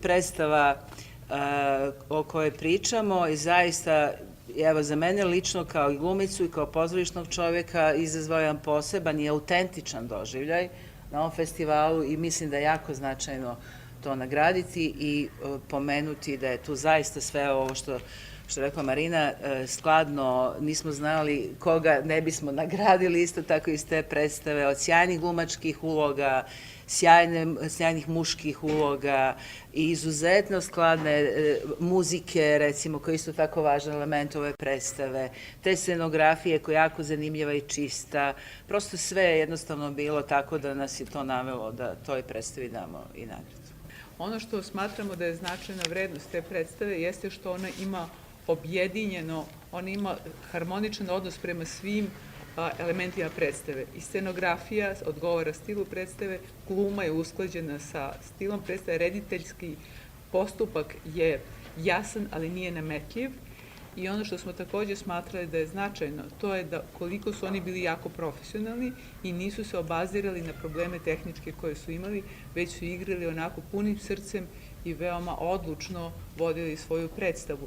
Predstava o kojoj pričamo i zaista, evo, za mene lično kao i glumicu i kao pozorišnog čovjeka izazvao jedan poseban i autentičan doživljaj na ovom festivalu i mislim da je jako značajno to nagraditi i pomenuti da je tu zaista sve ovo što je rekla Marina, skladno, nismo znali koga ne bismo nagradili, isto tako iz te predstave, od sjajnih glumačkih uloga, sjajnih muških uloga i izuzetno skladne muzike, recimo, koja je isto tako važan element ove predstave, te scenografije koja je jako zanimljiva i čista. Prosto sve je jednostavno bilo tako da nas je to navelo da toj predstavi damo i nagradu. Ono što smatramo da je značajna vrednost te predstave jeste što ona ima objedinjeno, ona ima harmoničan odnos prema svim elementima predstave. I scenografija odgovara stilu predstave, gluma je usklađena sa stilom predstave, rediteljski postupak je jasan, ali nije nametljiv. I ono što smo takođe smatrali da je značajno, to je da koliko su oni bili jako profesionalni i nisu se obazirali na probleme tehničke koje su imali, već su igrali onako punim srcem i veoma odlučno vodili svoju predstavu.